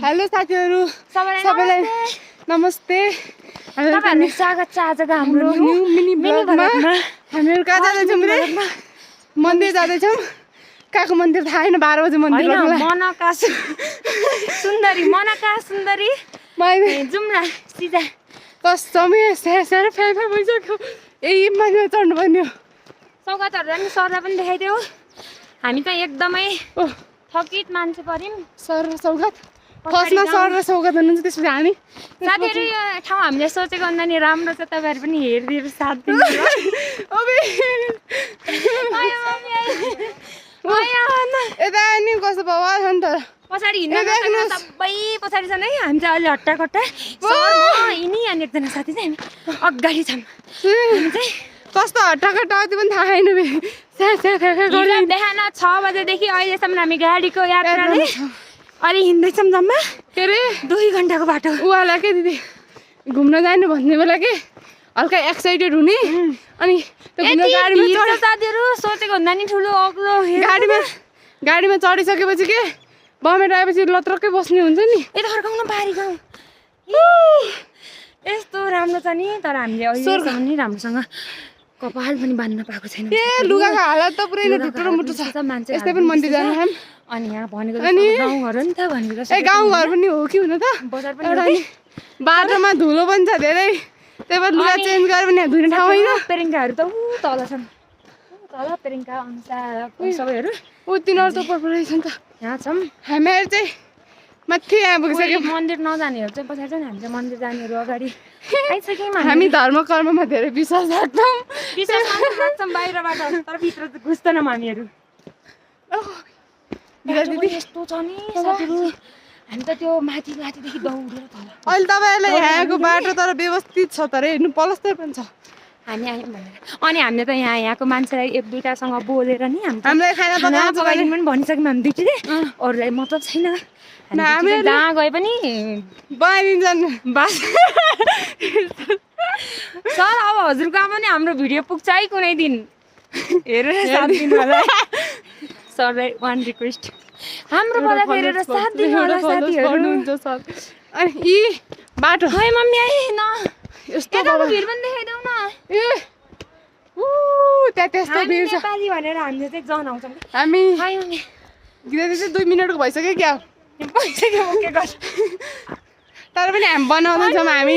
hello साथीहरु सबैलाई नमस्ते तपाईहरुलाई स्वागत छ आजको हाम्रो न्यू मिनी ब्लगमा हामीहरु कहाँ जाँदैछौँ रे मन्दिर जाँदैछौँ कहाँको मन्दिर थाहा छैन 12 बजे मन्दिर गर्नुलाई मनका सुन्दरी मैले जुम्ला सिधा कसमै सारा फ्याफा भइसक्यो यही मान्छे चढ्नु पर्ने हो सौगातहरुलाई नि सरलाई पनि देखाइदेऊ हामी त एकदमै थकित मान्छे पर्यौं सर र सौगात फर्स्टमा सर र सौगात हुनुहुन्छ त्यसपछि हामी साथीहरु यो ठाउँ हामीले सोचेको भन्दा नि राम्रो छ तपाईहरु पनि हेरिदिएर साथ दिनु ओबे यता नि कस्तो बवाल छ नि त पछाडी हिँड्न सबै पछाडी छन् है हामी चाहिँ अलि हट्टाकट्टा सर म यिनी अनि एकजना साथी चाहिँ हामी अगाडि छौं हामी चाहिँ कस्तो हट्टाकट्टा त्यो पनि थाहा छैन बिहान 6 बजेदेखि अहिलेसम्म हामी गाडीको यात्राले अलि हिँड्दैछौँ जम्मा के रे 2 घण्टाको बाटो उहाँलाई के दिदी घुम्न जानु भन्ने बेला के हल्का एक्साइटेड हुने अनि त्यो घुम्न गाडीमा साथीहरु सोचेको भन्दा नि ठुलो अग्लो गाडीमा चढिसकेपछि के बमेट आएपछि लत्रक्कै बस्ने हुन्छ नि यता फर्काउन पारी गाउँ यस्तो राम्रो छ नि तर हामीले अहिलेसम्म नि राम्रोसँग कपाल पनि बान्न पाएको छैन ए लुगाको हालत त पुरै टुटो मुटो छ यस्तै पनि मन्दिर जानु हम अनि यहाँ भनेको गाउँघर नि त भनेको जस्तो ए गाउँघर पनि हो कि हुन त बजार पनि बाटोमा धुलो पनि छ धेरै त्यही भएर लुगा चेन्ज गरेर पनि धुने ठाउँ होइन पेरिङकाहरू त उ तल छन् तल पेरिङका अनुसार सबैहरू ऊ तिनीहरू त पर्छ रहेछ नि त यहाँ छौँ हामीहरू चाहिँ माथि यहाँ पुगिसक्यो मन्दिर नजानेहरू चाहिँ पछाडि चाहिँ हामी चाहिँ मन्दिर जानेहरू अगाडि आइसक्यौँ हामी धर्म कर्ममा धेरै विश्वास राख्छौँ राख्छौँ बाहिरबाट तर भित्र चाहिँ घुस्दैनौँ हामीहरू यस्तो छ नि साथीहरू हामी त त्यो माथिदेखि दौडेर तल अहिले तपाईँहरूलाई यहाँको बाटो तर व्यवस्थित छ तर हेर्नु पलस्तर पनि छ हामी आयौँ भनेर अनि हामीले त यहाँको मान्छेलाई एक दुईटासँग बोलेर नि हामीलाई खाना पकाइदिनु पनि भनिसक्यौँ हामी दुईटैले अरूलाई मतलब छैन हामी जहाँ गए पनि बनाइदिन्छन् बस सर अब हजुरको आमा नि हाम्रो भिडियो पुग्छ है कुनै दिन हेरेर साथ दिनु होला सरलाई वान रिक्वेस्ट हाम्रो बला हेरेर साथ दिनु होला साथीहरु अनि यी बाटो है मम्मी आइ न यस्तो यताको भिड पनि देखाइदेऊ न ए त्यहाँ त्यस्तो भिड छ नेपाली भनेर हामीले चाहिँ जनाउँछौँ हामी हाय मम्मी गिराले चाहिँ 2 मिनेटको भइसक्यो क्या भइसक्यो ओके गर तर पनि हामी बनाउँदैछौँ हामी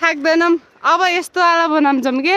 थाक्दैनौँ अब यस्तो आला बनाउँछौँ के